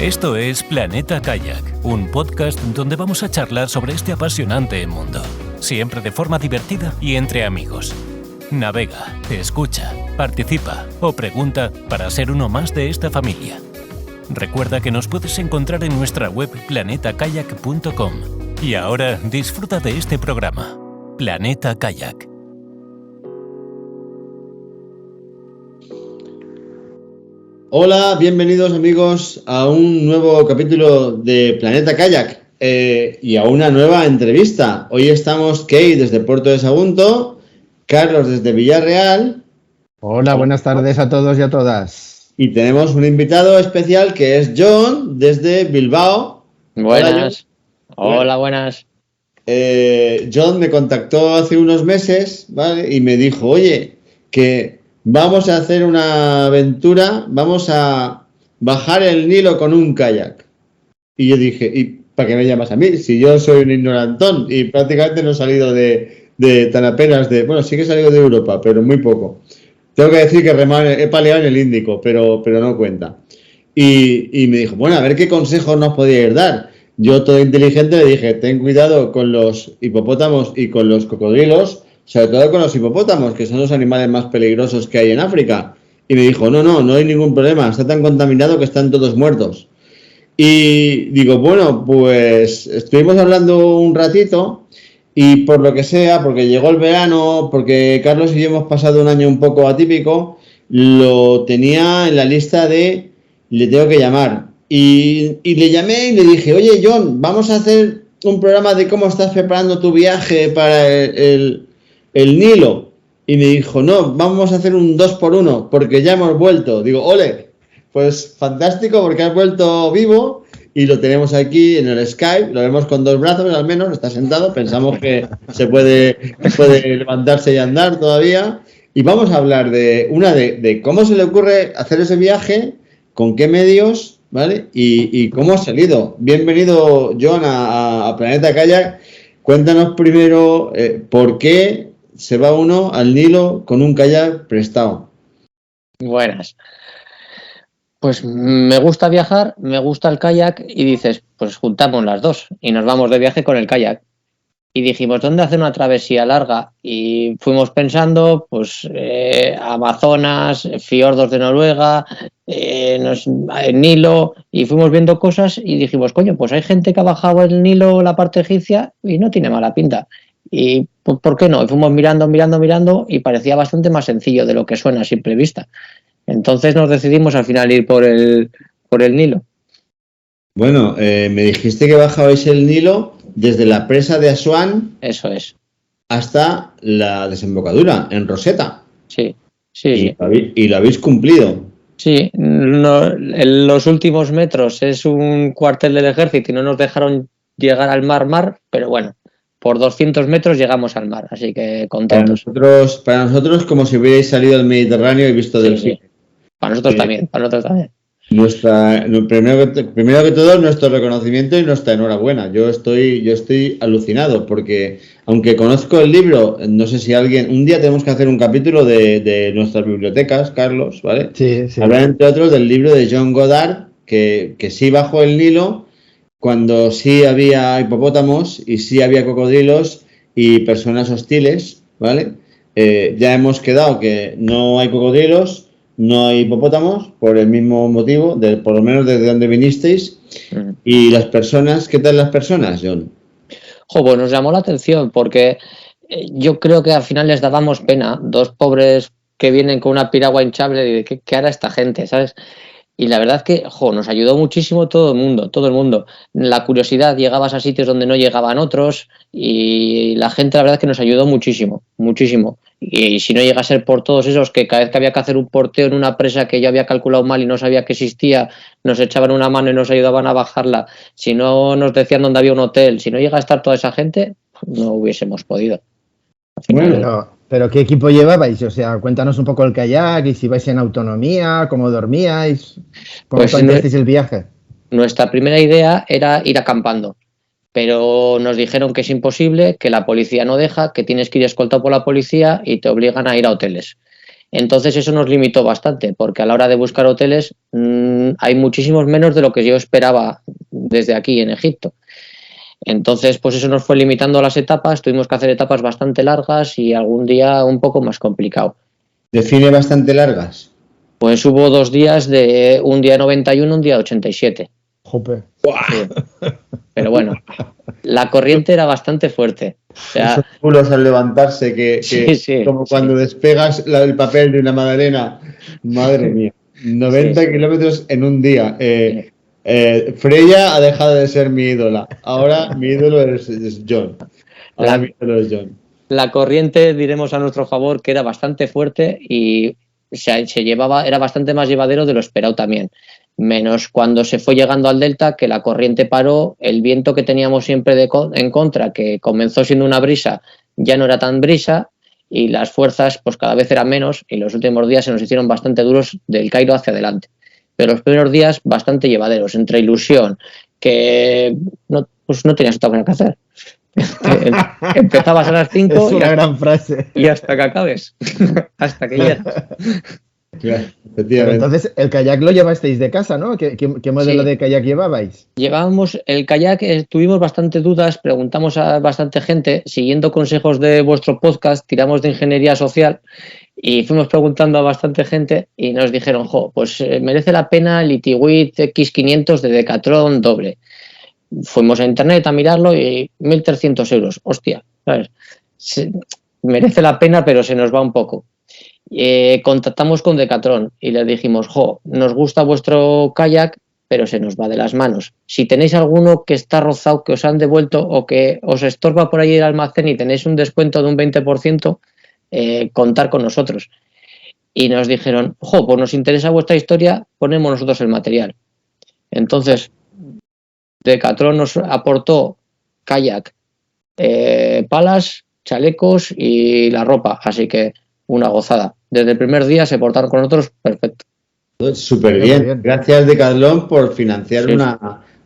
Esto es Planeta Kayak, un podcast donde vamos a charlar sobre este apasionante mundo, siempre de forma divertida y entre amigos. Navega, escucha, participa o pregunta para ser uno más de esta familia. Recuerda que nos puedes encontrar en nuestra web planetakayak.com. Y ahora disfruta de este programa, Planeta Kayak. Hola, bienvenidos amigos a un nuevo capítulo de Planeta Kayak y a una nueva entrevista. Hoy estamos Key desde Puerto de Sagunto, Carlos desde Villarreal. Hola, buenas tardes a todos y a todas. Y tenemos un invitado especial que es John desde Bilbao. Buenas. Hola, buenas. John me contactó hace unos meses, ¿vale? Y me dijo, oye, que vamos a hacer una aventura, vamos a bajar el Nilo con un kayak. Y yo dije, ¿y para qué me llamas a mí? Si yo soy un ignorantón y prácticamente no he salido de tan apenas de... Bueno, sí que he salido de Europa, pero muy poco. Tengo que decir que he paleado en el Índico, pero no cuenta. Y me dijo, bueno, a ver qué consejos nos podíais dar. Yo, todo inteligente, le dije, ten cuidado con los hipopótamos y con los cocodrilos, sobre todo con los hipopótamos, que son los animales más peligrosos que hay en África. Y me dijo, no hay ningún problema, está tan contaminado que están todos muertos. Y digo, bueno, pues estuvimos hablando un ratito y por lo que sea, porque llegó el verano, porque Carlos y yo hemos pasado un año un poco atípico, lo tenía en la lista de le tengo que llamar. Y le llamé y le dije, oye John, vamos a hacer un programa de cómo estás preparando tu viaje para el Nilo. Y me dijo, no, vamos a hacer un 2x1 porque ya hemos vuelto. Digo, ole, pues fantástico porque has vuelto vivo y lo tenemos aquí en el Skype, lo vemos con dos brazos al menos, está sentado, pensamos que puede levantarse y andar todavía. Y vamos a hablar de cómo se le ocurre hacer ese viaje, con qué medios, ¿vale? Y cómo ha salido. Bienvenido, John, a Planeta Kayak. Cuéntanos primero por qué se va uno al Nilo con un kayak prestado. Buenas. Pues me gusta viajar, me gusta el kayak y dices, pues juntamos las dos y nos vamos de viaje con el kayak. Y dijimos, ¿dónde hacer una travesía larga? Y fuimos pensando, pues, Amazonas, fiordos de Noruega, el Nilo, y fuimos viendo cosas y dijimos, coño, pues hay gente que ha bajado el Nilo, la parte egipcia, y no tiene mala pinta. Y ¿por qué no? Y fuimos mirando, y parecía bastante más sencillo de lo que suena a simple vista. Entonces nos decidimos al final ir por el Nilo. Bueno, me dijiste que bajabais el Nilo desde la presa de Asuán. Eso es. Hasta la desembocadura, en Rosetta. Sí. Y lo habéis cumplido. Sí, en los últimos metros es un cuartel del ejército y no nos dejaron llegar al mar, pero bueno, por 200 metros llegamos al mar, así que contentos. Para nosotros como si hubierais salido del Mediterráneo y visto del sí. Para nosotros también. Primero que todo, nuestro reconocimiento y nuestra enhorabuena. Yo estoy alucinado porque, aunque conozco el libro, no sé si un día tenemos que hacer un capítulo de nuestras bibliotecas, Carlos, ¿vale? Sí. Hablar, entre otros, del libro de John Goddard, que sí bajó el Nilo cuando sí había hipopótamos y sí había cocodrilos y personas hostiles, ¿vale? Ya hemos quedado que no hay cocodrilos, no hay hipopótamos, por el mismo motivo, por lo menos desde donde vinisteis. Y las personas, ¿qué tal las personas, John? Pues nos llamó la atención porque yo creo que al final les dábamos pena, dos pobres que vienen con una piragua hinchable y de ¿qué hará esta gente?, ¿sabes? Y la verdad es que nos ayudó muchísimo todo el mundo. La curiosidad, llegabas a sitios donde no llegaban otros y la gente, la verdad es que nos ayudó muchísimo. Y si no llega a ser por todos esos que cada vez que había que hacer un porteo en una presa que yo había calculado mal y no sabía que existía, nos echaban una mano y nos ayudaban a bajarla. Si no nos decían dónde había un hotel, si no llega a estar toda esa gente, no hubiésemos podido. Bueno, pero ¿qué equipo llevabais? O sea, cuéntanos un poco el kayak y si vais en autonomía, cómo dormíais, cómo planteasteis el viaje. Nuestra primera idea era ir acampando, pero nos dijeron que es imposible, que la policía no deja, que tienes que ir escoltado por la policía y te obligan a ir a hoteles. Entonces eso nos limitó bastante, porque a la hora de buscar hoteles hay muchísimos menos de lo que yo esperaba desde aquí en Egipto. Entonces, pues eso nos fue limitando a las etapas, tuvimos que hacer etapas bastante largas y algún día un poco más complicado. Define bastante largas. Pues hubo 2 días de un día 91, un día 87. Jope. Sí. Pero bueno, la corriente era bastante fuerte. O sea, esos culos al levantarse que como cuando despegas el papel de una magdalena. Madre mía. 90 kilómetros en un día. Freya ha dejado de ser mi ídola. Ahora mi ídolo es John. Mi ídolo es John. La corriente, diremos a nuestro favor, que era bastante fuerte y se llevaba, era bastante más llevadero de lo esperado también. Menos cuando se fue llegando al delta, que la corriente paró, el viento que teníamos siempre en contra, que comenzó siendo una brisa, ya no era tan brisa y las fuerzas pues cada vez eran menos y los últimos días se nos hicieron bastante duros del Cairo hacia adelante. Pero los primeros días bastante llevaderos, entre ilusión, que no tenías otra cosa que hacer. Empezabas a las 5 es una gran frase. Y hasta que acabes, hasta que llegas. Claro, pero entonces el kayak lo llevasteis de casa, ¿no? ¿Qué modelo de kayak llevabais? Llevábamos el kayak, tuvimos bastante dudas, preguntamos a bastante gente, siguiendo consejos de vuestro podcast, tiramos de ingeniería social y fuimos preguntando a bastante gente y nos dijeron, pues merece la pena el Itiwit X500 de Decathlon doble. Fuimos a internet a mirarlo y 1.300 euros, hostia, ¿sabes? Merece la pena, pero se nos va un poco. Contactamos con Decathlon y les dijimos, nos gusta vuestro kayak, pero se nos va de las manos. Si tenéis alguno que está rozado, que os han devuelto o que os estorba por ahí el almacén y tenéis un descuento de un 20%, contar con nosotros. Y nos dijeron, pues nos interesa vuestra historia, ponemos nosotros el material. Entonces, Decathlon nos aportó kayak, palas, chalecos y la ropa, así que una gozada. Desde el primer día se portaron con nosotros perfecto. Súper bien. Gracias Decathlon por financiar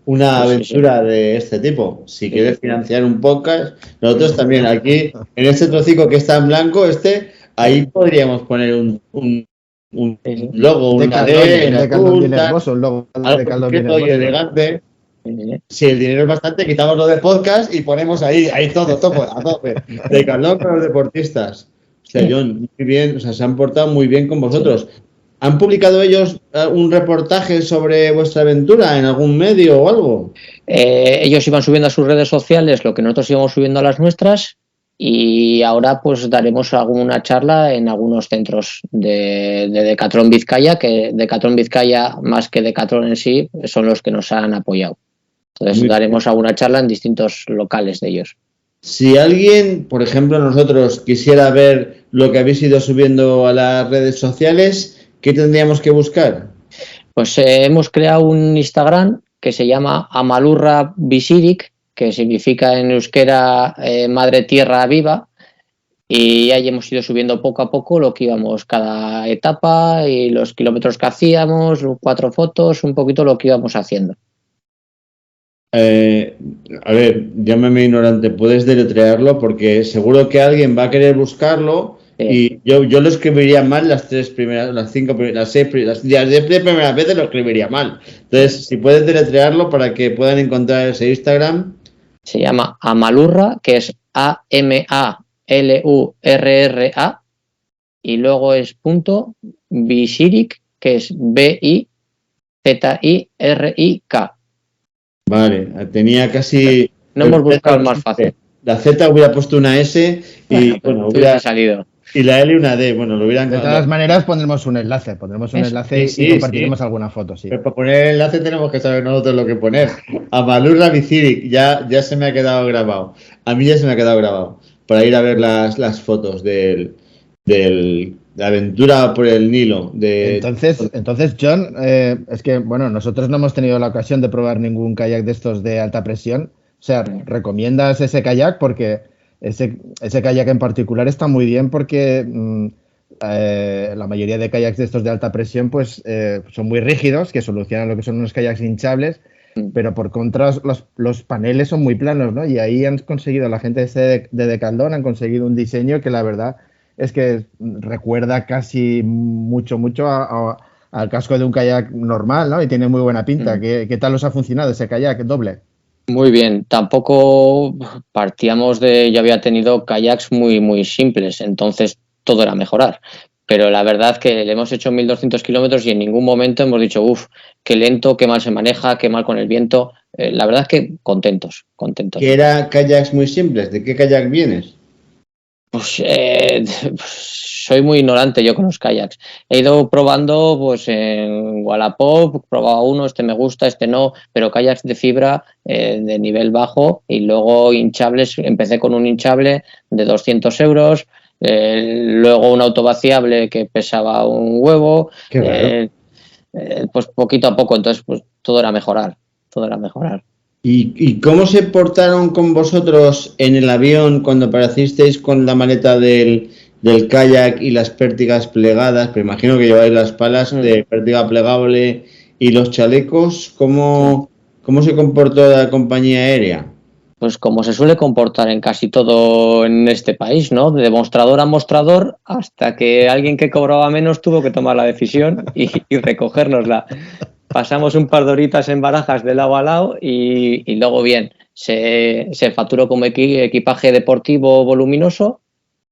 una aventura de este tipo. Si quieres financiar un podcast, nosotros también aquí, en este trocico que está en blanco, ahí podríamos poner un logo, una D, algo concreto y elegante. Si el dinero es bastante, quitamos lo de podcast y ponemos ahí todo, a tope. Decathlon para los deportistas. O sea, John, muy bien, se han portado muy bien con vosotros. ¿Han publicado ellos un reportaje sobre vuestra aventura en algún medio o algo? Ellos iban subiendo a sus redes sociales lo que nosotros íbamos subiendo a las nuestras y ahora pues daremos alguna charla en algunos centros de Decathlon Vizcaya, que Decathlon Vizcaya más que Decathlon en sí son los que nos han apoyado. Entonces daremos alguna charla en distintos locales de ellos. Si alguien, por ejemplo, nosotros quisiera ver lo que habéis ido subiendo a las redes sociales, ¿qué tendríamos que buscar? Pues hemos creado un Instagram que se llama Amalurra Visirik, que significa en euskera Madre Tierra Viva, y ahí hemos ido subiendo poco a poco lo que íbamos cada etapa y los kilómetros que hacíamos, 4 fotos, un poquito lo que íbamos haciendo. A ver, llámame ignorante, puedes deletrearlo porque seguro que alguien va a querer buscarlo y yo lo escribiría mal las 10 primeras veces lo escribiría mal. Entonces, si puedes deletrearlo para que puedan encontrar ese Instagram. Se llama Amalurra, que es AMALURRA, y luego es .Visirik, que es BIZIRIK. Vale, tenía casi... No hemos buscado el más fácil. La Z hubiera puesto una S y hubiera salido. Y la L y una D, bueno, lo hubieran... De todas maneras pondremos un enlace y compartiremos alguna foto, sí. Pero para poner el enlace tenemos que saber nosotros lo que poner. Amalurra Visirik, ya se me ha quedado grabado. A mí ya se me ha quedado grabado. Para ir a ver las fotos de la aventura por el Nilo. Entonces, John, es que, bueno, nosotros no hemos tenido la ocasión de probar ningún kayak de estos de alta presión. O sea, ¿recomiendas ese kayak? Porque ese kayak en particular está muy bien porque la mayoría de kayaks de estos de alta presión pues son muy rígidos, que solucionan lo que son unos kayaks hinchables, pero por contra los paneles son muy planos, ¿no? Y ahí han conseguido, la gente de Decathlon han conseguido un diseño que la verdad es que recuerda casi mucho al casco de un kayak normal, ¿no? Y tiene muy buena pinta. ¿Qué tal os ha funcionado ese kayak doble? Muy bien, tampoco partíamos yo había tenido kayaks muy simples, entonces todo era mejorar. Pero la verdad que le hemos hecho 1.200 kilómetros y en ningún momento hemos dicho, qué lento, qué mal se maneja, qué mal con el viento. La verdad es que contentos. ¿Que era kayaks muy simples? ¿De qué kayak vienes? Pues soy muy ignorante yo con los kayaks. He ido probando pues en Wallapop, he probado uno, este me gusta, este no, pero kayaks de fibra de nivel bajo y luego hinchables. Empecé con un hinchable de 200 euros, luego un autovaciable que pesaba un huevo. Qué raro. Pues poquito a poco, entonces pues todo era mejorar. ¿Y cómo se portaron con vosotros en el avión cuando aparecisteis con la maleta del kayak y las pértigas plegadas? Pero imagino que lleváis las palas de pértiga plegable y los chalecos. ¿Cómo se comportó la compañía aérea? Pues como se suele comportar en casi todo en este país, ¿no? De mostrador a mostrador, hasta que alguien que cobraba menos tuvo que tomar la decisión y recogérnosla. Pasamos un par de horitas en Barajas de lado a lado y luego bien, se facturó como equipaje deportivo voluminoso.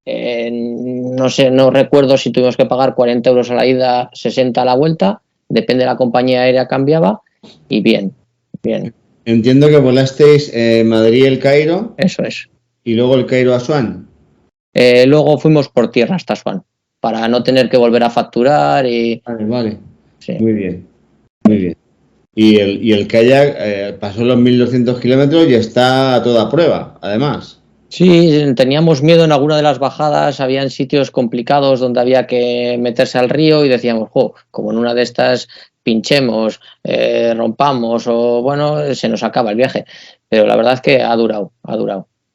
No sé, no recuerdo si tuvimos que pagar 40 euros a la ida, 60 a la vuelta, depende de la compañía aérea, cambiaba y bien. Entiendo que volasteis Madrid-El Cairo. Eso es. Y luego el Cairo a Asuán. Luego fuimos por tierra hasta Asuán, para no tener que volver a facturar y... Vale. Sí. Muy bien. Y el kayak pasó los 1.200 kilómetros y está a toda prueba, además. Sí, teníamos miedo en alguna de las bajadas, habían sitios complicados donde había que meterse al río y decíamos, como en una de estas pinchemos, rompamos o bueno, se nos acaba el viaje. Pero la verdad es que ha durado.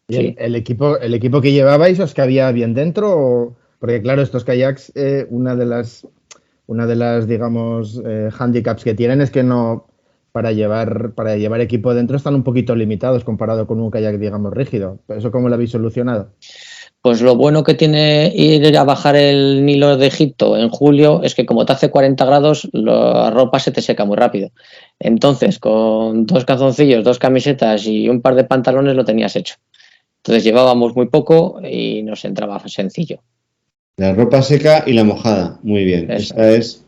¿Y sí. el equipo que llevabais os cabía bien dentro? Porque claro, estos kayaks, una de las digamos, handicaps que tienen es que no... Para llevar equipo dentro están un poquito limitados comparado con un kayak, digamos, rígido. ¿Eso cómo lo habéis solucionado? Pues lo bueno que tiene ir a bajar el Nilo de Egipto en julio es que como te hace 40 grados, la ropa se te seca muy rápido. Entonces, con 2 calzoncillos, 2 camisetas y un par de pantalones lo tenías hecho. Entonces llevábamos muy poco y nos entraba sencillo. La ropa seca y la mojada. Muy bien. Eso. Esa es...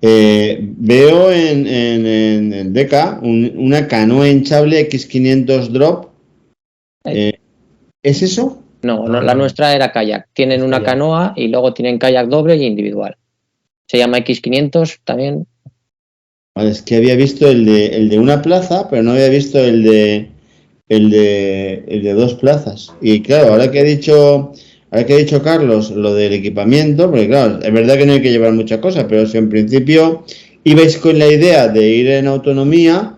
veo en Deca una canoa hinchable X500 Drop. ¿Es eso? No, la nuestra era kayak. Tienen una canoa y luego tienen kayak doble y individual. Se llama X500 también. Vale, es que había visto el de una plaza, pero no había visto el de 2 plazas. Y claro, ahora que ha dicho Carlos lo del equipamiento, porque claro, es verdad que no hay que llevar muchas cosas, pero si en principio ibais con la idea de ir en autonomía,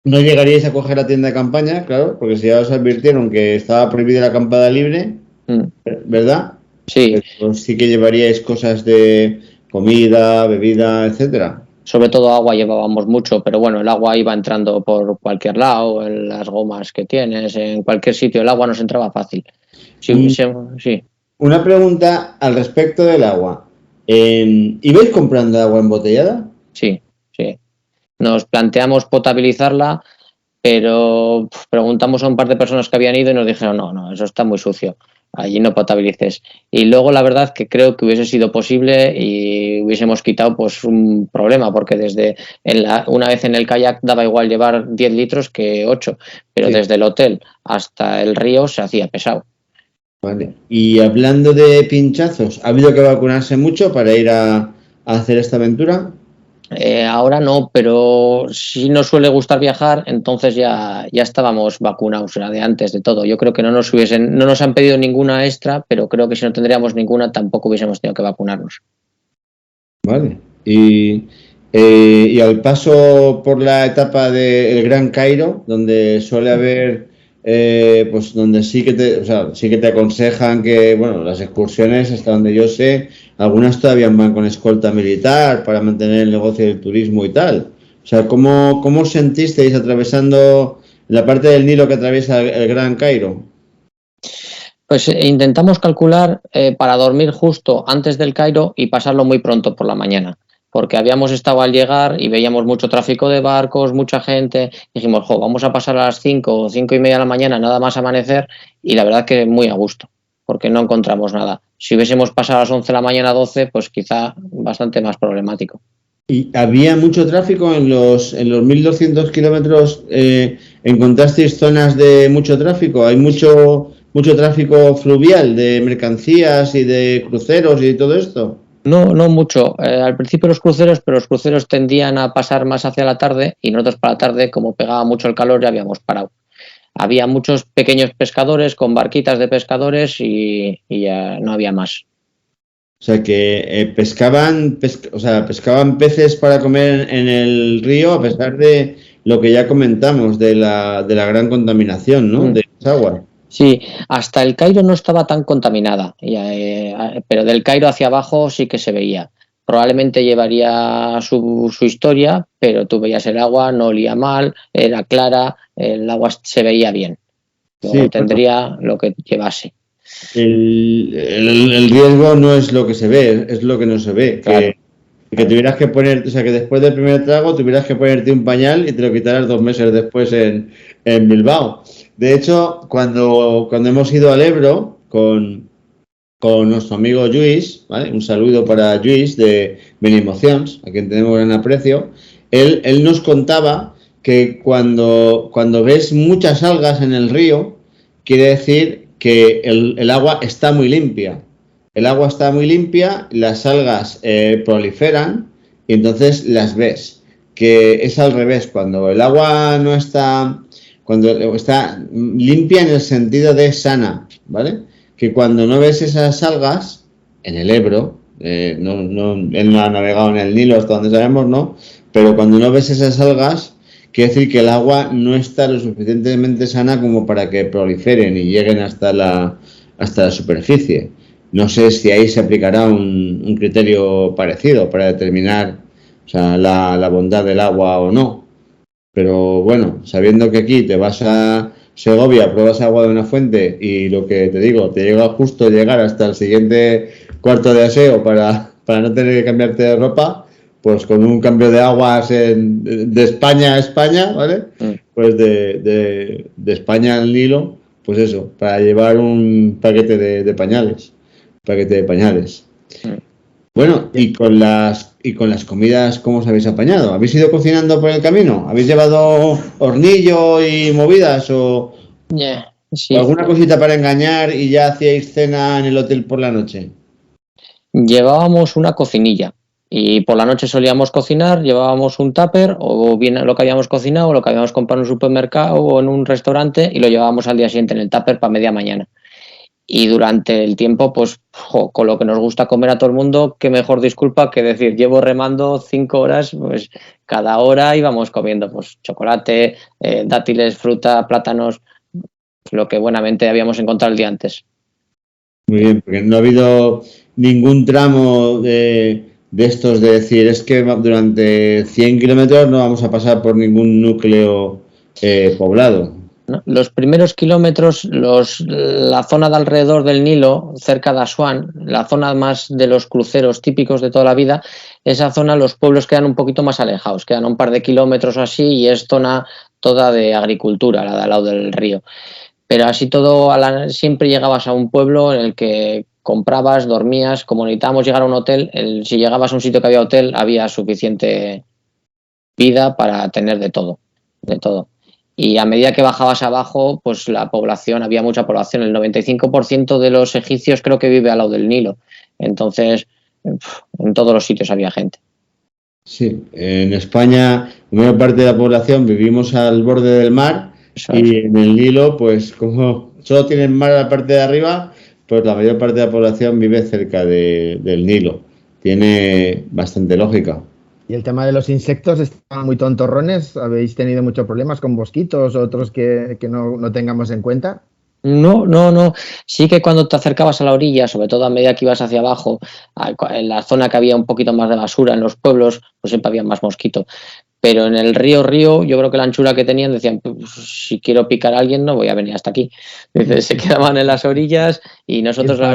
no llegaríais a coger la tienda de campaña, claro, porque si ya os advirtieron que estaba prohibida la acampada libre, ¿verdad? Sí. Pues sí que llevaríais cosas de comida, bebida, etcétera. Sobre todo agua llevábamos mucho, pero bueno, el agua iba entrando por cualquier lado, en las gomas que tienes, en cualquier sitio, el agua nos entraba fácil. Sí. Una pregunta al respecto del agua. ¿Ibais comprando agua embotellada? Sí. Nos planteamos potabilizarla, pero preguntamos a un par de personas que habían ido y nos dijeron, no, eso está muy sucio. Allí no potabilices. Y luego la verdad que creo que hubiese sido posible y hubiésemos quitado pues un problema, porque una vez en el kayak daba igual llevar 10 litros que 8, pero desde el hotel hasta el río se hacía pesado. Vale. Y hablando de pinchazos, ¿ha habido que vacunarse mucho para ir a hacer esta aventura? Ahora no, pero si nos suele gustar viajar, entonces ya estábamos vacunados, era de antes de todo. Yo creo que no nos han pedido ninguna extra, pero creo que si no tendríamos ninguna tampoco hubiésemos tenido que vacunarnos. Vale. Y al paso por la etapa del Gran Cairo, donde suele haber, pues donde sí que te aconsejan que, bueno, las excursiones, hasta donde yo sé, algunas todavía van con escolta militar para mantener el negocio del turismo y tal. O sea, ¿cómo os sentisteis atravesando la parte del Nilo que atraviesa el Gran Cairo? Pues intentamos calcular para dormir justo antes del Cairo y pasarlo muy pronto por la mañana, porque habíamos estado al llegar y veíamos mucho tráfico de barcos, mucha gente, dijimos, vamos a pasar a las 5 o 5:30 de la mañana, nada más amanecer, y la verdad que muy a gusto, porque no encontramos nada. Si hubiésemos pasado a las 11 de la mañana, 12, pues quizá bastante más problemático. ¿Y había mucho tráfico en los 1.200 kilómetros? ¿Encontrasteis zonas de mucho tráfico? ¿Hay mucho tráfico fluvial de mercancías y de cruceros y todo esto? No mucho. Al principio los cruceros tendían a pasar más hacia la tarde y nosotros para la tarde, como pegaba mucho el calor, ya habíamos parado. Había muchos pequeños pescadores con barquitas de pescadores y ya no había más. O sea que pescaban peces para comer en el río, a pesar de lo que ya comentamos de la gran contaminación, ¿no? De las aguas. Sí, hasta el Cairo no estaba tan contaminada, pero del Cairo hacia abajo sí que se veía. Probablemente llevaría su historia, pero tú veías el agua, no olía mal, era clara, el agua se veía bien. Sí, tendría lo que llevase. El riesgo no es lo que se ve, es lo que no se ve. Claro. Que tuvieras que ponerte, o sea, que después del primer trago tuvieras que ponerte un pañal y te lo quitaras 2 meses después en Bilbao. De hecho, cuando hemos ido al Ebro con nuestro amigo Lluís, ¿vale? Un saludo para Lluís de Benimocions, a quien tenemos gran aprecio, él nos contaba que cuando ves muchas algas en el río, quiere decir que el agua está muy limpia. El agua está muy limpia, las algas proliferan y entonces las ves. Que es al revés, cuando el agua no está, cuando está limpia en el sentido de sana, ¿vale? Que cuando no ves esas algas, en el Ebro, él no ha navegado en el Nilo hasta donde sabemos, ¿no? Pero cuando no ves esas algas, quiere decir que el agua no está lo suficientemente sana como para que proliferen y lleguen hasta la superficie. No sé si ahí se aplicará un criterio parecido para determinar, o sea, la bondad del agua o no. Pero bueno, sabiendo que aquí te vas a Segovia, pruebas agua de una fuente y lo que te digo, te llega justo llegar hasta el siguiente cuarto de aseo para no tener que cambiarte de ropa, pues con un cambio de aguas de España a España, ¿vale? Pues de España al Nilo, pues eso, para llevar un paquete de pañales. Bueno, y con las comidas, ¿cómo os habéis apañado? ¿Habéis ido cocinando por el camino? ¿Habéis llevado hornillo y movidas o alguna cosita para engañar y ya hacíais cena en el hotel por la noche? Llevábamos una cocinilla y por la noche solíamos cocinar, llevábamos un tupper o bien lo que habíamos cocinado o lo que habíamos comprado en un supermercado o en un restaurante y lo llevábamos al día siguiente en el tupper para media mañana. Y durante el tiempo, pues con lo que nos gusta comer a todo el mundo, qué mejor disculpa que decir, llevo remando 5 horas, pues cada hora íbamos comiendo pues chocolate, dátiles, fruta, plátanos, lo que buenamente habíamos encontrado el día antes. Muy bien, porque no ha habido ningún tramo de estos de decir, es que durante 100 kilómetros no vamos a pasar por ningún núcleo poblado. Los primeros kilómetros, la zona de alrededor del Nilo, cerca de Asuán, la zona más de los cruceros típicos de toda la vida, esa zona los pueblos quedan un poquito más alejados, quedan un par de kilómetros o así y es zona toda de agricultura, la de al lado del río. Pero así todo, siempre llegabas a un pueblo en el que comprabas, dormías, como necesitábamos llegar a un hotel, si llegabas a un sitio que había hotel, había suficiente vida para tener de todo. Y a medida que bajabas abajo, pues había mucha población. El 95% de los egipcios creo que vive al lado del Nilo. Entonces, en todos los sitios había gente. Sí, en España, la mayor parte de la población vivimos al borde del mar y en el Nilo, pues como solo tienen mar a la parte de arriba, pues la mayor parte de la población vive cerca del Nilo. Tiene bastante lógica. ¿Y el tema de los insectos están muy tontorrones? ¿Habéis tenido muchos problemas con mosquitos o otros que no tengamos en cuenta? No. Sí que cuando te acercabas a la orilla, sobre todo a medida que ibas hacia abajo, en la zona que había un poquito más de basura en los pueblos, pues siempre había más mosquitos. pero en el río, yo creo que la anchura que tenían decían, pues, si quiero picar a alguien no voy a venir hasta aquí. Dice, se quedaban en las orillas y nosotros la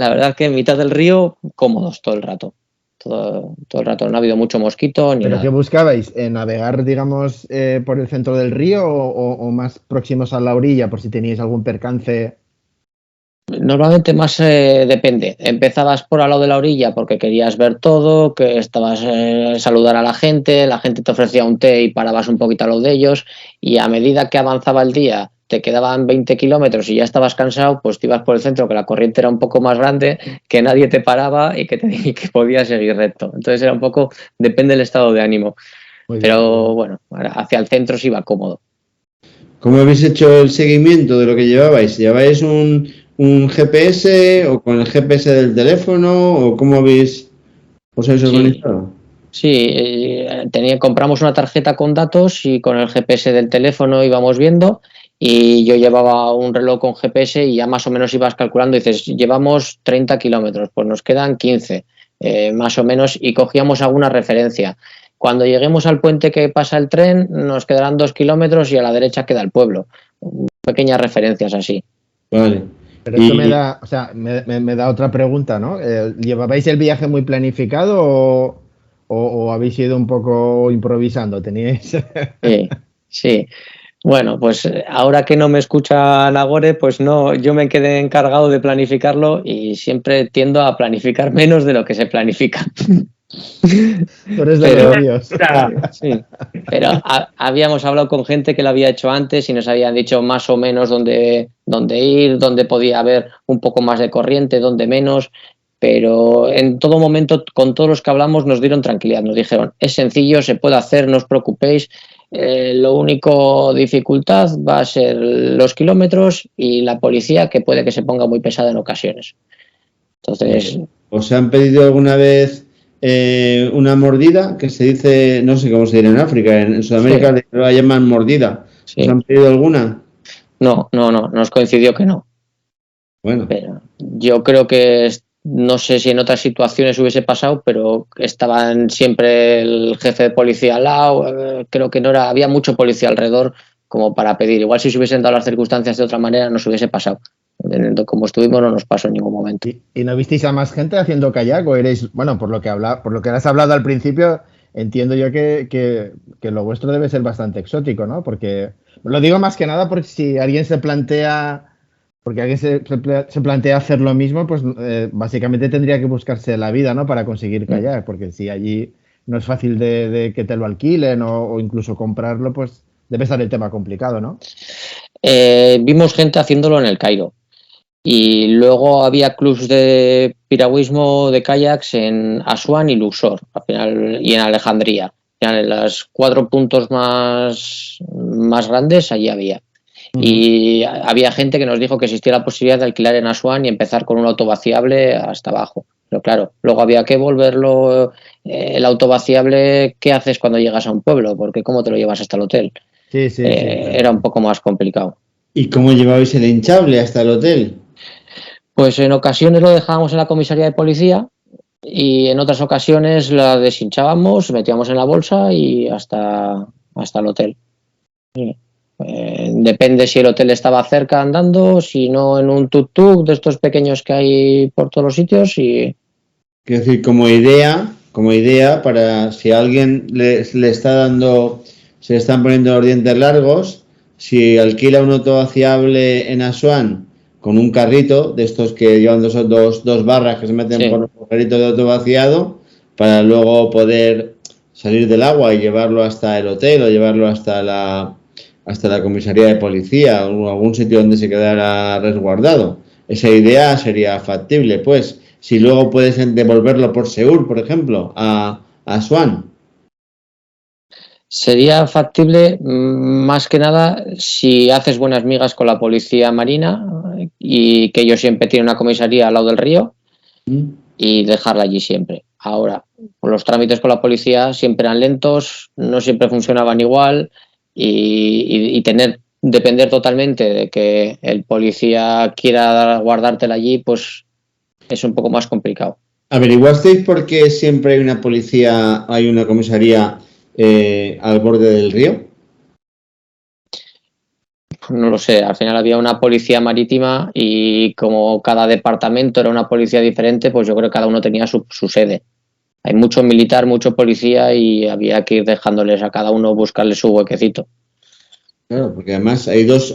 verdad que en mitad del río cómodos todo el rato. Todo el rato, no ha habido mucho mosquito ni ¿Pero nada. qué buscabais? ¿Navegar, digamos, por el centro del río o más próximos a la orilla por si teníais algún percance? Normalmente más depende. Empezabas por al lado de la orilla porque querías ver todo, que estabas saludar a la gente te ofrecía un té y parabas un poquito a lo de ellos, y a medida que avanzaba el día te quedaban 20 kilómetros y ya estabas cansado, pues te ibas por el centro, que la corriente era un poco más grande, que nadie te paraba y y que podías seguir recto. Entonces era un poco, depende del estado de ánimo. Muy bien. Pero bueno, hacia el centro se iba cómodo. ¿Cómo habéis hecho el seguimiento de lo que llevabais? ¿Lleváis un GPS o con el GPS del teléfono o cómo os habéis organizado? Sí, compramos una tarjeta con datos y con el GPS del teléfono íbamos viendo, y yo llevaba un reloj con GPS y ya más o menos ibas calculando, dices, llevamos 30 kilómetros, pues nos quedan 15, más o menos, y cogíamos alguna referencia. Cuando lleguemos al puente que pasa el tren, nos quedarán 2 kilómetros y a la derecha queda el pueblo. Pequeñas referencias así. Vale. Pero esto me da otra pregunta, ¿no? ¿Llevabais el viaje muy planificado o habéis ido un poco improvisando? ¿Teníais? Sí. Bueno, pues ahora que no me escucha Nagore, pues no, yo me quedé encargado de planificarlo y siempre tiendo a planificar menos de lo que se planifica. Tú eres de los míos. Sí, pero habíamos hablado con gente que lo había hecho antes y nos habían dicho más o menos dónde ir, dónde podía haber un poco más de corriente, dónde menos, pero en todo momento con todos los que hablamos nos dieron tranquilidad, nos dijeron, es sencillo, se puede hacer, no os preocupéis, lo único dificultad va a ser los kilómetros y la policía, que puede que se ponga muy pesada en ocasiones. Entonces, ¿os han pedido alguna vez una mordida? Que se dice, no sé cómo se dice en África, en Sudamérica la llaman mordida. Sí. ¿Os han pedido alguna? No, nos coincidió que no. Bueno. Pero yo creo que, no sé si en otras situaciones hubiese pasado, pero estaban siempre el jefe de policía al lado, creo que había mucho policía alrededor como para pedir. Igual si se hubiesen dado las circunstancias de otra manera nos hubiese pasado. Como estuvimos no nos pasó en ningún momento. ¿Y no visteis a más gente haciendo kayak o erais, bueno, por lo que has hablado al principio, entiendo yo que lo vuestro debe ser bastante exótico, ¿no? Porque lo digo más que nada porque si alguien se plantea hacer lo mismo, pues básicamente tendría que buscarse la vida, ¿no? Para conseguir kayak, porque si allí no es fácil de que te lo alquilen o incluso comprarlo, pues debe estar el tema complicado, ¿no? Vimos gente haciéndolo en el Cairo. Y luego había clubs de piragüismo de kayaks en Asuán y Luxor, al final, y en Alejandría. En los 4 puntos más grandes, allí había. Y había gente que nos dijo que existía la posibilidad de alquilar en Asuán y empezar con un autovaciable hasta abajo. Pero claro, luego había que volverlo, el autovaciable, ¿qué haces cuando llegas a un pueblo? Porque ¿cómo te lo llevas hasta el hotel? Sí, Era un poco más complicado. ¿Y cómo llevabais el hinchable hasta el hotel? Pues en ocasiones lo dejábamos en la comisaría de policía y en otras ocasiones la deshinchábamos, metíamos en la bolsa y hasta el hotel. Sí. Depende si el hotel estaba cerca andando, si no en un tuk-tuk de estos pequeños que hay por todos los sitios. Y quiero decir, como idea para si a alguien le está dando, se le están poniendo los dientes largos, si alquila un autovaciable en Asuán con un carrito de estos que llevan dos barras que se meten por los agujeritos de autovaciado para luego poder salir del agua y llevarlo hasta el hotel o llevarlo hasta la comisaría de policía o algún sitio donde se quedara resguardado. Esa idea sería factible, pues, si luego puedes devolverlo por Seur, por ejemplo, a Asuán. Sería factible más que nada si haces buenas migas con la policía marina y que ellos siempre tienen una comisaría al lado del río y dejarla allí siempre. Ahora, los trámites con la policía siempre eran lentos, no siempre funcionaban igual y depender totalmente de que el policía quiera guardártela allí, pues es un poco más complicado. ¿Averiguasteis por qué siempre hay una policía, hay una comisaría al borde del río? No lo sé, al final había una policía marítima y como cada departamento era una policía diferente, pues yo creo que cada uno tenía su sede. Hay mucho militar, mucho policía y había que ir dejándoles a cada uno buscarle su huequecito. Claro, porque además hay dos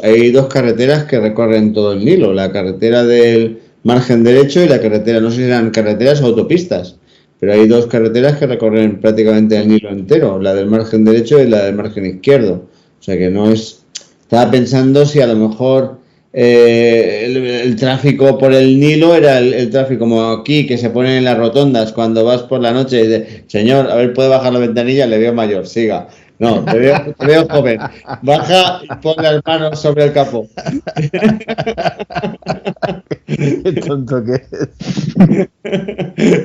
carreteras que recorren todo el Nilo, la carretera del margen derecho y la carretera, no sé si eran carreteras o autopistas, pero hay dos carreteras que recorren prácticamente el Nilo entero, la del margen derecho y la del margen izquierdo. O sea que no es... Estaba pensando si a lo mejor el tráfico por el Nilo era el tráfico como aquí, que se ponen en las rotondas cuando vas por la noche y dices, señor, a ver, ¿puede bajar la ventanilla? Le veo mayor, siga. No, te veo joven. Baja y pon las manos sobre el capó. Qué tonto que es.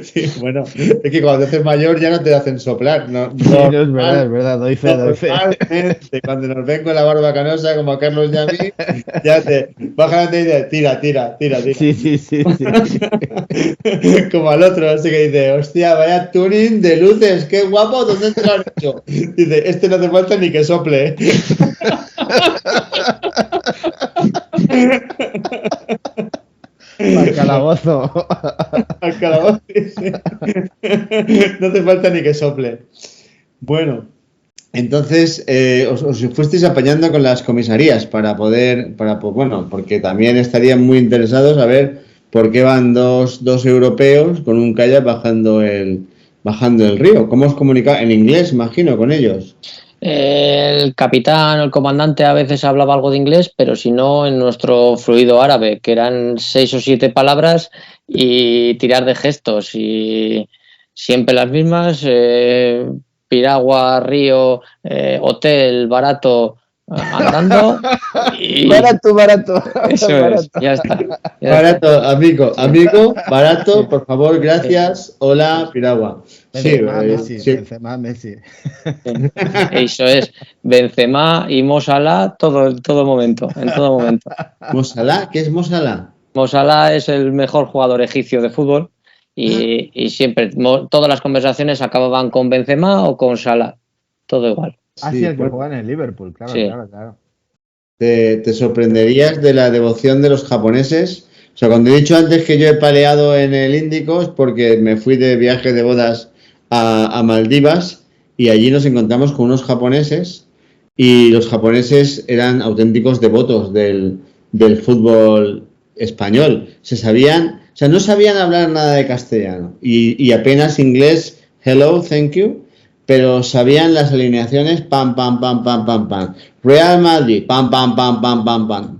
Sí, bueno, es que cuando te haces mayor ya no te hacen soplar. No, Sí, no, es verdad, doy fe. Cuando nos ven con la barba canosa, como a Carlos y a mí, ya te bajan y te dicen, tira. Sí. Como al otro, así que dice, hostia, vaya tuning de luces, qué guapo, ¿dónde te lo has hecho? Dice, este no hace falta ni que sople. Al calabozo. Al calabozo, sí. No hace falta ni que sople. Bueno, entonces os fuisteis apañando con las comisarías para poder, bueno, porque también estarían muy interesados a ver por qué van dos europeos con un kayak bajando el río. ¿Cómo os comunicáis? En inglés, imagino, con ellos. El capitán o el comandante a veces hablaba algo de inglés, pero si no en nuestro fluido árabe, que eran 6 o 7 palabras y tirar de gestos y siempre las mismas, piragua, río, hotel, barato, andando y... Barato. Eso es, ya está. Barato, amigo, barato, por favor, gracias, hola, piragua. Sí, Benzema, Messi. Eso es, Benzema y Mo Salah en todo momento. ¿Mo Salah? ¿Qué es Mo Salah? Mo Salah es el mejor jugador egipcio de fútbol y siempre, todas las conversaciones acababan con Benzema o con Salah, todo igual. Sí, el que juega en el Liverpool, claro, sí. Claro. ¿Te sorprenderías de la devoción de los japoneses? O sea, cuando he dicho antes que yo he paleado en el Índico es porque me fui de viaje de bodas a Maldivas y allí nos encontramos con unos japoneses y los japoneses eran auténticos devotos del fútbol español. No sabían hablar nada de castellano y apenas inglés, hello, thank you, pero sabían las alineaciones, pam. Real Madrid, pam.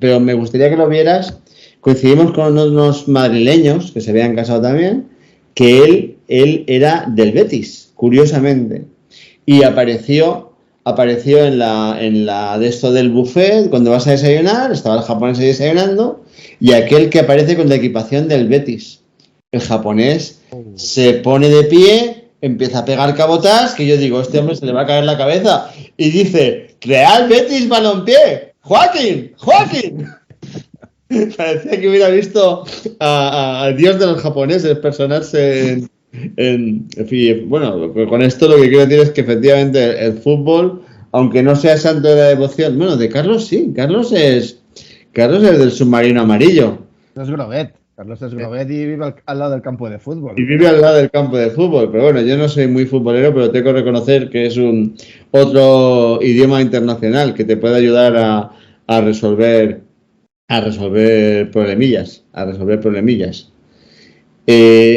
Pero me gustaría que lo vieras. Coincidimos con unos madrileños que se habían casado también, que él era del Betis, curiosamente. Y apareció en la de esto del buffet, cuando vas a desayunar, estaba el japonés ahí desayunando, y aquel que aparece con la equipación del Betis. El japonés se pone de pie, empieza a pegar cabotas, que yo digo, este hombre se le va a caer la cabeza, y dice, Real Betis Balompié, Joaquín. Parecía que hubiera visto al dios de los japoneses personarse en fin, bueno, con esto lo que quiero decir es que efectivamente el fútbol, aunque no sea santo de la devoción, bueno, de Carlos sí, Carlos es del submarino amarillo. Es Grobet. Carlos es Grobet y vive al lado del campo de fútbol. Pero bueno, yo no soy muy futbolero, pero tengo que reconocer que es otro idioma internacional que te puede ayudar a resolver problemillas.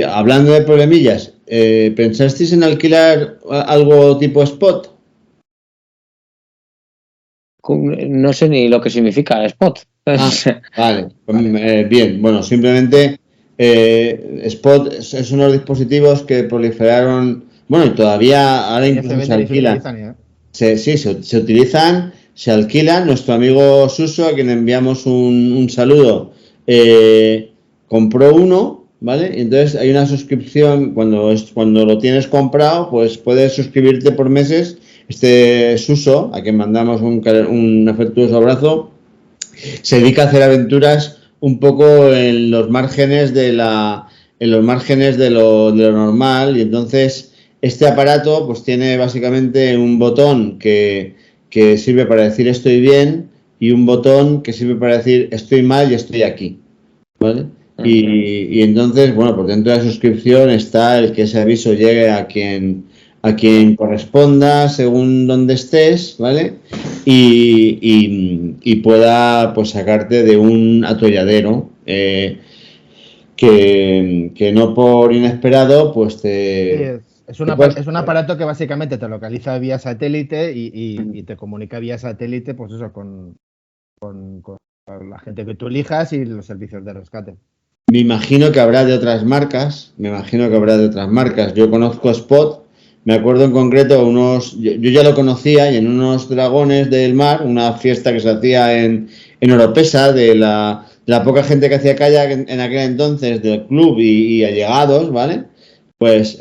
Hablando de problemillas, ¿pensasteis en alquilar algo tipo spot? No sé ni lo que significa spot. Vale, bien, bueno, simplemente spot es unos dispositivos que proliferaron, bueno, y todavía ahora incluso se alquilan. Se utilizan, se alquilan. Nuestro amigo Suso, a quien enviamos un saludo, compró uno, ¿vale? Y entonces hay una suscripción, cuando lo tienes comprado, pues puedes suscribirte por meses. Este Suso, a quien mandamos un afectuoso abrazo, se dedica a hacer aventuras un poco en los márgenes de la los márgenes de lo normal, y entonces este aparato pues tiene básicamente un botón que sirve para decir estoy bien y un botón que sirve para decir estoy mal y estoy aquí, ¿vale? Y entonces, bueno, por dentro de la suscripción está el que ese aviso llegue a quien corresponda según donde estés, ¿vale? Y pueda pues sacarte de un atolladero que no por inesperado pues te... Es un aparato que básicamente te localiza vía satélite y te comunica vía satélite, pues eso, con la gente que tú elijas y los servicios de rescate. Me imagino que habrá de otras marcas, Yo conozco Spot, me acuerdo en concreto yo ya lo conocía, y en unos Dragones del Mar, una fiesta que se hacía en Oropesa, de la poca gente que hacía kayak en aquel entonces, del club y allegados, ¿vale? Pues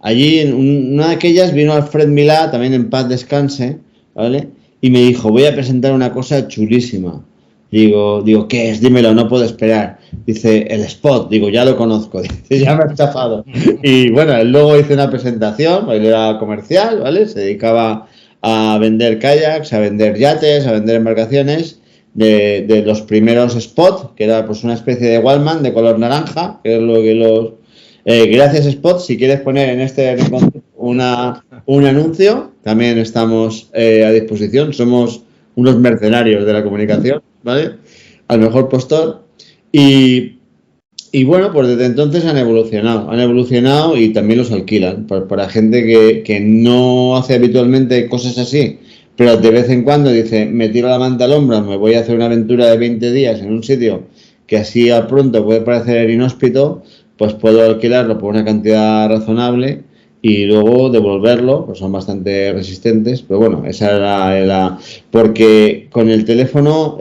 allí en una de aquellas vino Alfred Milá, también en paz descanse, ¿vale? Y me dijo, voy a presentar una cosa chulísima. Digo, ¿qué es? Dímelo, no puedo esperar. Dice, el Spot. Digo, ya lo conozco. Dice, ya me ha estafado. Y bueno, él luego hizo una presentación, él era comercial, ¿vale? Se dedicaba a vender kayaks, a vender yates, a vender embarcaciones de los primeros Spot, que era pues una especie de Wallman de color naranja, que es lo que gracias Spot, si quieres poner en este un anuncio, también estamos a disposición. Somos unos mercenarios de la comunicación, ¿vale? Al mejor postor. Y bueno, pues desde entonces han evolucionado y también los alquilan para gente que no hace habitualmente cosas así, pero de vez en cuando dice, me tiro la manta al hombro, me voy a hacer una aventura de 20 días en un sitio que así a pronto puede parecer inhóspito, pues puedo alquilarlo por una cantidad razonable y luego devolverlo, pues son bastante resistentes, pero bueno, esa era porque con el teléfono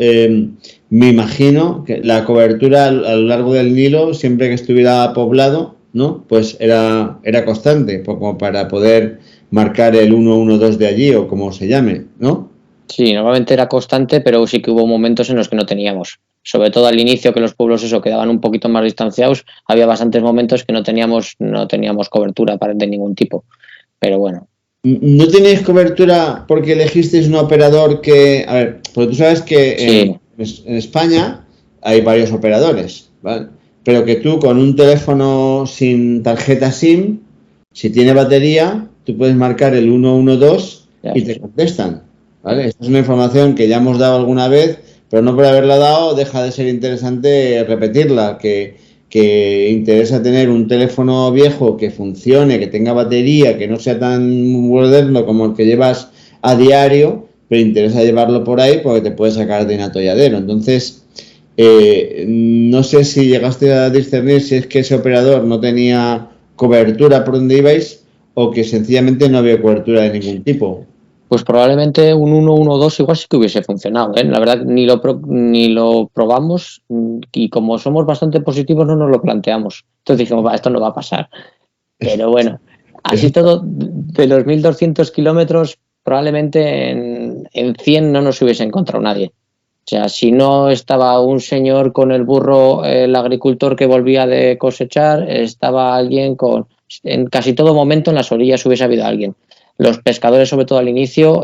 me imagino que la cobertura a lo largo del Nilo, siempre que estuviera poblado, ¿no? Pues era constante, como para poder marcar el 112 de allí o como se llame, ¿no? Sí, normalmente era constante, pero sí que hubo momentos en los que no teníamos. Sobre todo al inicio, que los pueblos quedaban un poquito más distanciados, había bastantes momentos que no teníamos cobertura de ningún tipo. Pero bueno. ¿No tenéis cobertura porque elegisteis un operador que... A ver, porque tú sabes que en España hay varios operadores, ¿vale? Pero que tú con un teléfono sin tarjeta SIM, si tiene batería, tú puedes marcar el 112 y te contestan, ¿vale? Esta es una información que ya hemos dado alguna vez, pero no por haberla dado deja de ser interesante repetirla, que interesa tener un teléfono viejo que funcione, que tenga batería, que no sea tan moderno como el que llevas a diario, pero interesa llevarlo por ahí porque te puede sacar de un atolladero. Entonces, no sé si llegaste a discernir si es que ese operador no tenía cobertura por donde ibais o que sencillamente no había cobertura de ningún tipo. Pues probablemente un 112 igual sí que hubiese funcionado, ¿eh? La verdad ni lo probamos y como somos bastante positivos no nos lo planteamos. Entonces dijimos, esto no va a pasar. Pero bueno, así todo, de los 1.200 kilómetros probablemente en 100 no nos hubiese encontrado nadie. O sea, si no estaba un señor con el burro, el agricultor que volvía de cosechar, estaba alguien en casi todo momento en las orillas hubiese habido alguien. Los pescadores, sobre todo al inicio,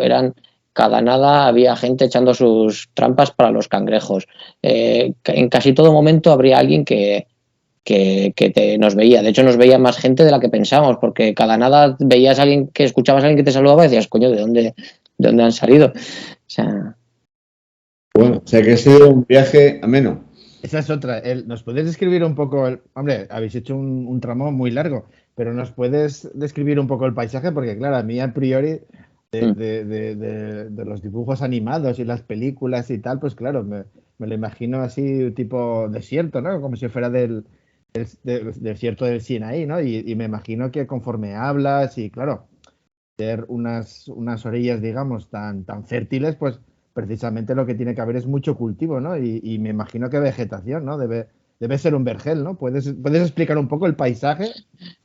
cada nada había gente echando sus trampas para los cangrejos. En casi todo momento habría alguien que nos veía. De hecho, nos veía más gente de la que pensábamos, porque cada nada veías a alguien que escuchabas a alguien que te saludaba y decías, coño, ¿de dónde han salido? O sea... Bueno, o sea que ha sido un viaje ameno. Esa es otra. ¿Nos puedes describir un poco? Hombre, habéis hecho un tramo muy largo, pero ¿nos puedes describir un poco el paisaje? Porque claro, a mí a priori de los dibujos animados y las películas y tal, pues claro, me lo imagino así tipo desierto, ¿no? Como si fuera del desierto del Sinaí, ¿no? Y me imagino que conforme hablas y claro, ser unas orillas, digamos, tan fértiles, pues precisamente lo que tiene que haber es mucho cultivo, ¿no? Y me imagino que vegetación, ¿no? Debe ser un vergel, ¿no? ¿Puedes explicar un poco el paisaje?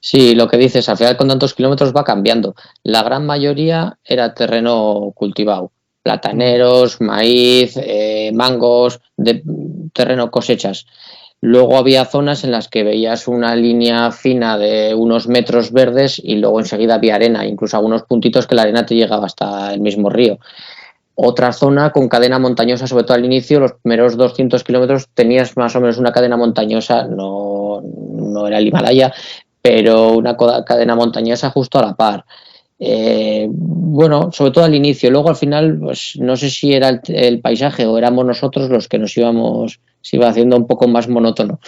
Sí, lo que dices, al final con tantos kilómetros va cambiando. La gran mayoría era terreno cultivado. Plataneros, maíz, mangos, terreno cosechas. Luego había zonas en las que veías una línea fina de unos metros verdes y luego enseguida había arena, incluso algunos puntitos que la arena te llegaba hasta el mismo río. Otra zona con cadena montañosa, sobre todo al inicio, los primeros 200 kilómetros tenías más o menos una cadena montañosa, no era el Himalaya, pero una cadena montañosa justo a la par. Bueno, sobre todo al inicio. Luego al final, pues no sé si era el paisaje o éramos nosotros los que se iba haciendo un poco más monótono,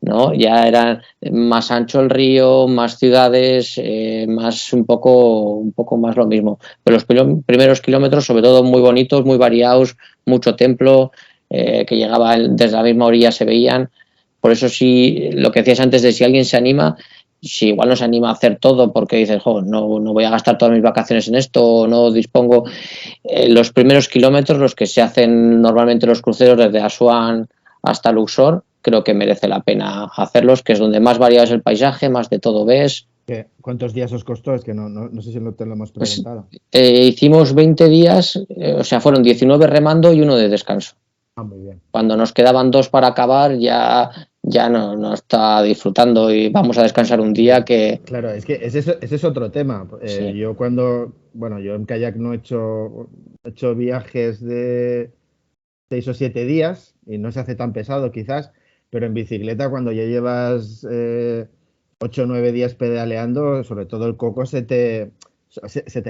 ¿no? Ya era más ancho el río, más ciudades, más un poco más lo mismo. Pero los primeros kilómetros, sobre todo muy bonitos, muy variados, mucho templo, que llegaba desde la misma orilla, se veían. Por eso sí, lo que decías antes de si alguien se anima, si igual no se anima a hacer todo porque dices, no voy a gastar todas mis vacaciones en esto, no dispongo. Los primeros kilómetros, los que se hacen normalmente los cruceros desde Asuán hasta Luxor, creo que merece la pena hacerlos, que es donde más variado es el paisaje, más de todo ves. ¿Cuántos días os costó? Es que no sé si te lo hemos preguntado. Hicimos 20 días, o sea, fueron 19 remando y 1 de descanso. Muy bien. Cuando nos quedaban 2 para acabar, ya no está disfrutando y vamos a descansar un día que... Claro, es que ese es otro tema. Sí. Yo en kayak no he hecho viajes de 6 o 7 días y no se hace tan pesado quizás, pero en bicicleta cuando ya llevas 8 o 9 días pedaleando, sobre todo el coco se te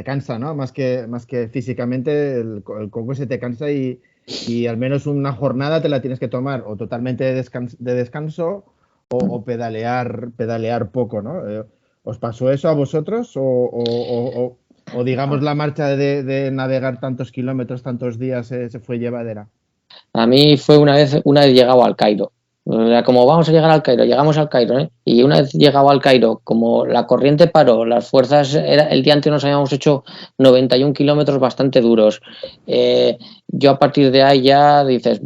cansa, ¿no? Más que físicamente, el coco se te cansa y al menos una jornada te la tienes que tomar o totalmente de descanso o pedalear poco, ¿no? ¿Os pasó eso a vosotros o digamos la marcha de navegar tantos kilómetros, tantos días se fue llevadera? A mí fue una vez llegado al Cairo. Era como vamos a llegar al Cairo, llegamos al Cairo, ¿eh? Y una vez llegado al Cairo, como la corriente paró, las fuerzas, el día antes nos habíamos hecho 91 kilómetros bastante duros. Yo a partir de ahí ya dices,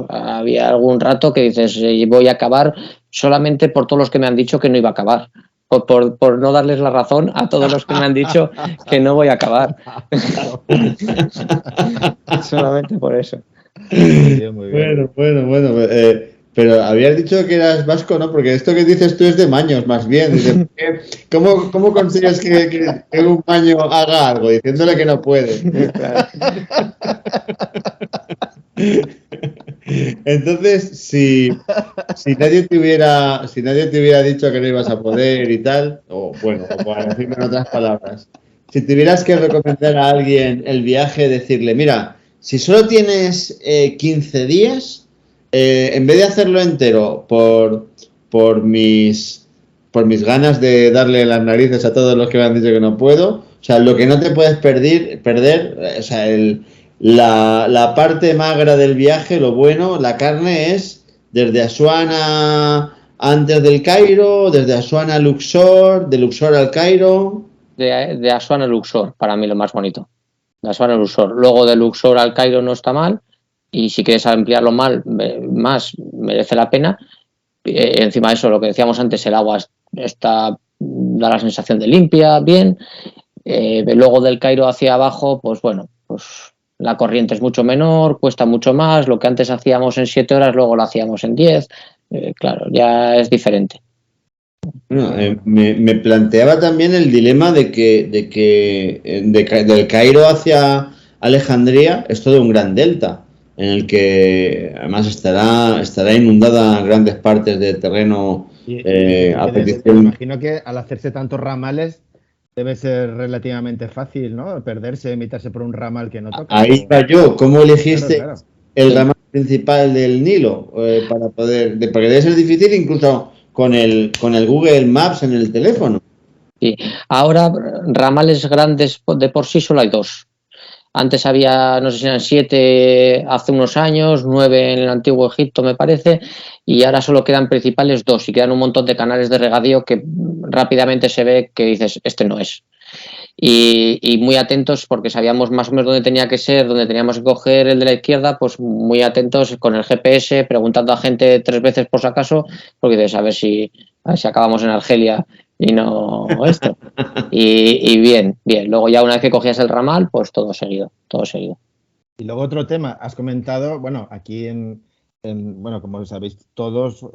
había algún rato que dices, voy a acabar solamente por todos los que me han dicho que no iba a acabar. Por no darles la razón a todos los que me han dicho que no voy a acabar. Solamente por eso. Muy bien. Bueno. Pero habías dicho que eras vasco, ¿no? Porque esto que dices tú es de maños, más bien. Dices, ¿cómo consigues que un maño haga algo? Diciéndole que no puede. Entonces, si nadie te hubiera dicho que no ibas a poder y tal, o para decirlo en otras palabras, si tuvieras que recomendar a alguien el viaje, decirle, mira, si solo tienes 15 días, en vez de hacerlo entero por mis ganas de darle las narices a todos los que me han dicho que no puedo, o sea, lo que no te puedes perder, o sea, la parte magra del viaje, lo bueno, la carne es desde Asuán antes del Cairo, desde Asuán a Luxor, de Luxor al Cairo. De Asuán a Luxor, para mí lo más bonito. De Asuán a Luxor. Luego de Luxor al Cairo no está mal. Y si quieres ampliarlo más, merece la pena. Encima de eso, lo que decíamos antes, el agua da la sensación de limpia, bien. Luego del Cairo hacia abajo, pues bueno, pues la corriente es mucho menor, cuesta mucho más. Lo que antes hacíamos en 7 horas, luego lo hacíamos en 10. Claro, ya es diferente. Bueno, me planteaba también el dilema del Cairo hacia Alejandría es todo un gran delta, en el que además estará inundada grandes partes del terreno a petición. Me imagino que al hacerse tantos ramales debe ser relativamente fácil, ¿no? Perderse, meterse por un ramal que no toca. Ahí va yo. ¿Cómo elegiste Claro. el ramal principal del Nilo para poder? Porque debe ser difícil incluso con el Google Maps en el teléfono. Sí. Ahora ramales grandes de por sí solo hay 2. Antes había, no sé si eran 7 hace unos años, 9 en el antiguo Egipto me parece, y ahora solo quedan principales 2 y quedan un montón de canales de regadío que rápidamente se ve que dices, este no es. Y muy atentos porque sabíamos más o menos dónde tenía que ser, dónde teníamos que coger el de la izquierda, pues muy atentos con el GPS, preguntando a gente 3 veces por si acaso, porque dices, a ver si acabamos en Argelia y no esto. Y bien. Luego ya una vez que cogías el ramal, pues todo seguido. Y luego otro tema, has comentado, bueno, aquí en bueno, como sabéis todos,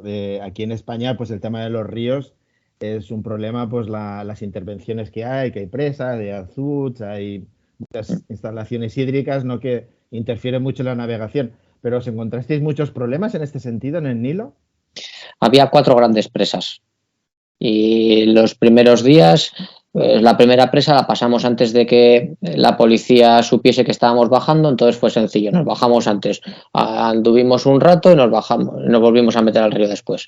aquí en España, pues el tema de los ríos es un problema, pues las intervenciones que hay presas, hay azuts, hay muchas instalaciones hídricas, ¿no? Que interfieren mucho en la navegación. Pero ¿os encontrasteis muchos problemas en este sentido en el Nilo? Había 4 grandes presas y los primeros días, la primera presa la pasamos antes de que la policía supiese que estábamos bajando, entonces fue sencillo, nos bajamos antes, anduvimos un rato y nos volvimos a meter al río después.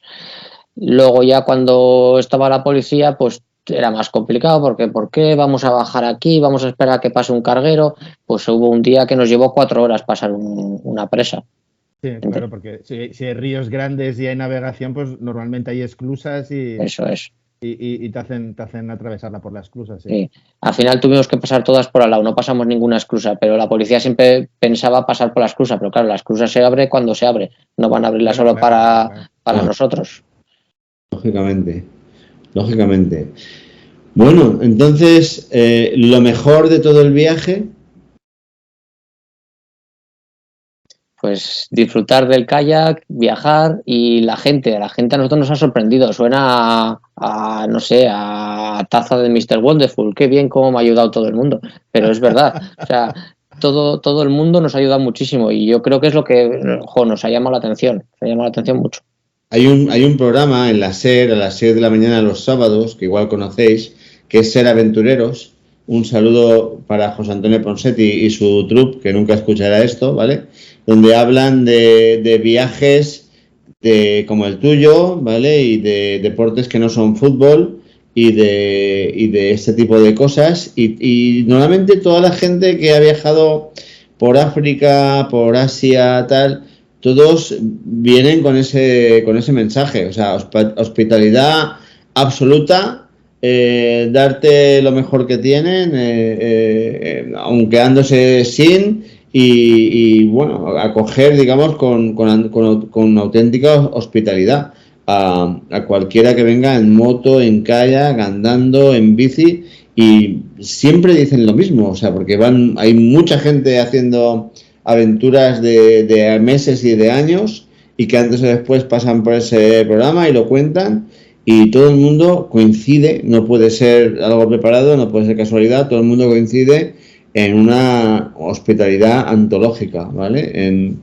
Luego ya cuando estaba la policía, pues era más complicado porque ¿por qué vamos a bajar aquí? Vamos a esperar a que pase un carguero. Pues hubo un día que nos llevó 4 horas pasar una presa. Sí, claro, porque si hay ríos grandes y hay navegación, pues normalmente hay esclusas Eso es. y te hacen atravesarla por las esclusas. Sí. Sí. Al final tuvimos que pasar todas por al lado, no pasamos ninguna esclusa, pero la policía siempre pensaba pasar por la esclusa, pero claro, la esclusa se abre cuando se abre, no van a abrirla solo para nosotros. Lógicamente, lógicamente. Bueno, entonces, lo mejor de todo el viaje. Pues disfrutar del kayak, viajar y la gente a nosotros nos ha sorprendido, suena no sé, a taza de Mr. Wonderful, qué bien cómo me ha ayudado todo el mundo, pero es verdad, o sea, todo el mundo nos ha ayudado muchísimo y yo creo que es lo que nos ha llamado la atención, mucho. Hay un programa en la SER a las 6 de la mañana los sábados, que igual conocéis, que es Ser Aventureros. Un saludo para José Antonio Ponsetti y su troupe, que nunca escuchará esto, ¿vale? Donde hablan de viajes como el tuyo, ¿vale? Y de deportes que no son fútbol y de este tipo de cosas. Y normalmente toda la gente que ha viajado por África, por Asia, tal, todos vienen con ese mensaje, o sea, hospitalidad absoluta, darte lo mejor que tienen, aun quedándose sin, y bueno, acoger, digamos, con auténtica hospitalidad a cualquiera que venga en moto, en kayak, andando, en bici, y siempre dicen lo mismo, o sea, porque hay mucha gente haciendo aventuras de meses y de años y que antes o después pasan por ese programa y lo cuentan y todo el mundo coincide, no puede ser algo preparado, no puede ser casualidad, todo el mundo coincide en una hospitalidad antológica, ¿vale?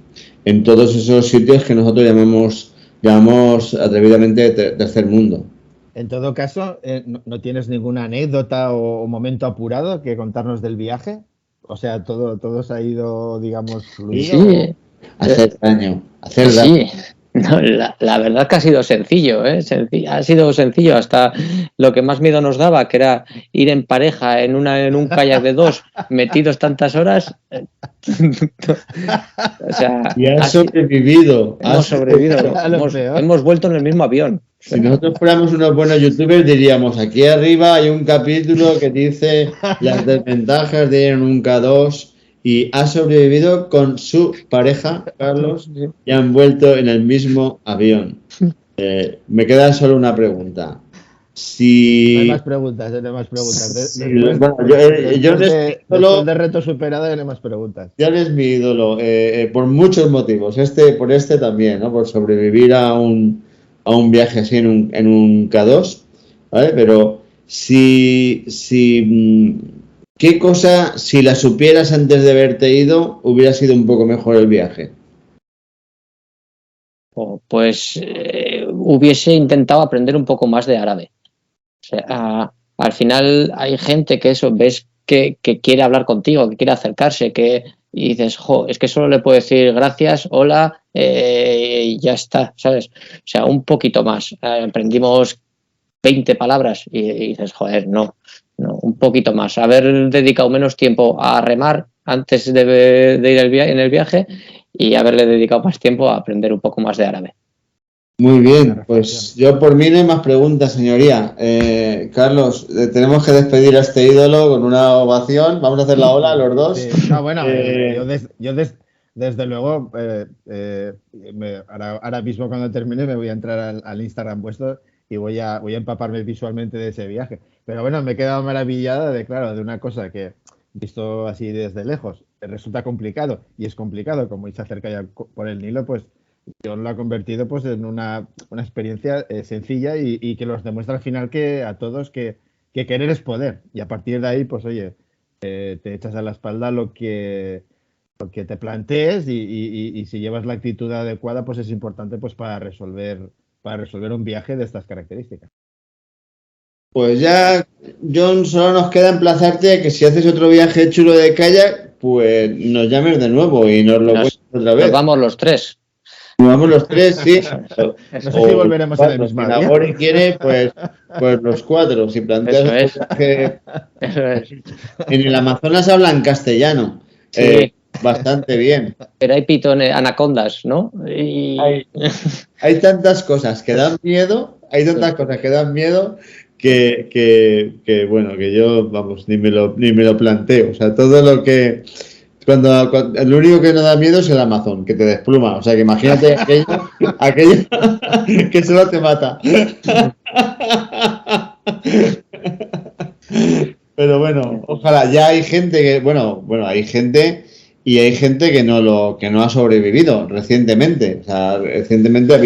En todos esos sitios que nosotros llamamos atrevidamente tercer mundo. En todo caso, ¿no tienes ninguna anécdota o momento apurado que contarnos del viaje? O sea, todo se ha ido, digamos, fluido. Sí. Hacer daño. Sí. No, la verdad que ha sido sencillo, ha sido sencillo. Hasta lo que más miedo nos daba, que era ir en pareja en un kayak de 2 metidos tantas horas. O sea, y has sobrevivido. Hemos vuelto en el mismo avión. Si nosotros fuéramos unos buenos youtubers, diríamos, aquí arriba hay un capítulo que dice las desventajas de ir en un K2 y ha sobrevivido con su pareja, Carlos, y han vuelto en el mismo avión. Me queda solo una pregunta. No hay más preguntas, no hay más preguntas. Después de reto superado, no hay más preguntas. Ya eres mi ídolo, por muchos motivos. Por este también, ¿no? Por sobrevivir a un viaje así en un K2, ¿vale? Pero ¿qué cosa, si la supieras antes de haberte ido, hubiera sido un poco mejor el viaje? Pues hubiese intentado aprender un poco más de árabe. O sea, al final hay gente que ves que quiere hablar contigo, que quiere acercarse, y dices, es que solo le puedo decir gracias, hola, y ya está, ¿sabes? O sea, un poquito más. Aprendimos 20 palabras y dices, no, un poquito más. Haber dedicado menos tiempo a remar antes de ir en el viaje y haberle dedicado más tiempo a aprender un poco más de árabe. Muy bien, pues yo por mí no hay más preguntas, señoría. Carlos, tenemos que despedir a este ídolo con una ovación. Vamos a hacer la ola los dos. Sí. No, bueno, yo desde luego, ahora mismo cuando termine me voy a entrar al Instagram vuestro y voy a empaparme visualmente de ese viaje. Pero bueno, me he quedado maravillada de una cosa que, visto así desde lejos, resulta complicado, y es complicado, como irse acerca ya por el Nilo, pues John lo ha convertido pues en una experiencia sencilla y que nos demuestra al final que a todos que querer es poder. Y a partir de ahí, pues oye, te echas a la espalda lo que te plantees y si llevas la actitud adecuada, pues es importante pues para resolver un viaje de estas características. Pues ya, John, solo nos queda emplazarte a que si haces otro viaje chulo de kayak, pues nos llames de nuevo y nos lo cuentes otra vez. Nos vamos los tres. Nos vamos los tres, sí. No sé si volveremos a la misma. Si Nagore quiere, pues los cuatro. Si planteas que en el Amazonas hablan castellano. Sí. Bastante bien. Pero hay pitones, anacondas, ¿no? Hay tantas cosas que dan miedo, que bueno, que yo, vamos, ni me lo planteo. O sea, todo lo que... Cuando lo único que no da miedo es el Amazon, que te despluma. O sea, que imagínate aquello que solo te mata. Pero bueno, ojalá. Ya hay gente que... Bueno, hay gente... Y hay gente que no ha sobrevivido recientemente. O sea, recientemente ha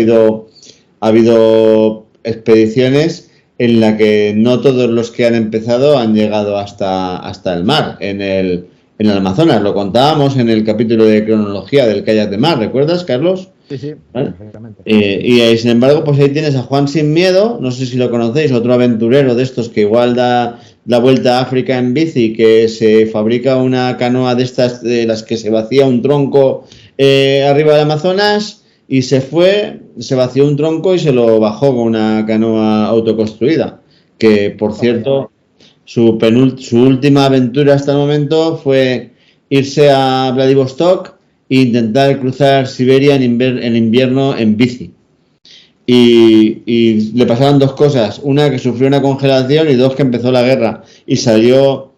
habido expediciones en la que no todos los que han empezado han llegado hasta el mar, en el Amazonas. Lo contábamos en el capítulo de cronología del kayak de mar, ¿recuerdas, Carlos? Sí, ¿vale? Perfectamente. Y sin embargo, pues ahí tienes a Juan Sin Miedo, no sé si lo conocéis, otro aventurero de estos que igual da la vuelta a África en bici, que se fabrica una canoa de estas, de las que se vacía un tronco arriba del Amazonas, y se vació un tronco y se lo bajó con una canoa autoconstruida, que por cierto, su última aventura hasta el momento fue irse a Vladivostok e intentar cruzar Siberia en invierno en bici. Y le pasaron dos cosas: una, que sufrió una congelación, y dos, que empezó la guerra y salió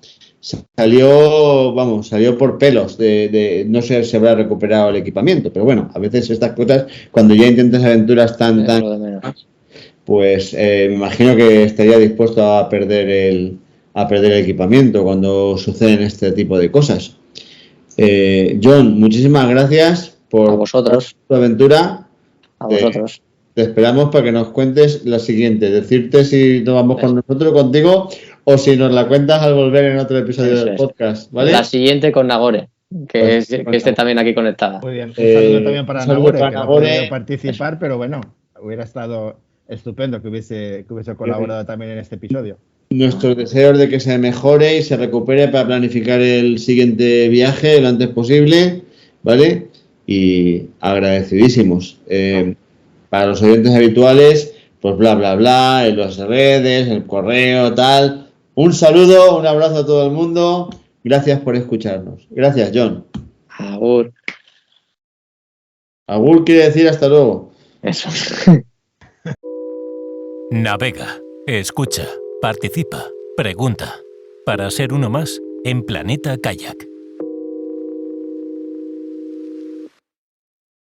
por pelos no sé si habrá recuperado el equipamiento, pero bueno, a veces estas cosas, cuando ya intentas aventuras tan pues me imagino que estaría dispuesto a perder el equipamiento cuando suceden este tipo de cosas. John, muchísimas gracias por a vosotros. Tu aventura. A vosotros. Te esperamos para que nos cuentes la siguiente, decirte si nos vamos con nosotros, contigo, o si nos la cuentas al volver en otro episodio del podcast, ¿vale? La siguiente con Nagore, que esté también aquí conectada. Muy bien, un saludo también para Nagore, que no puede participar, pero bueno, hubiera estado estupendo que hubiese colaborado también en este episodio. Nuestros deseos de que se mejore y se recupere para planificar el siguiente viaje lo antes posible, ¿vale? Y agradecidísimos. Para los oyentes habituales, pues bla, bla, bla, en las redes, el correo, tal. Un saludo, un abrazo a todo el mundo. Gracias por escucharnos. Gracias, John. Agur. Agur quiere decir hasta luego. Eso. Navega, escucha, participa, pregunta. Para ser uno más en Planeta Kayak.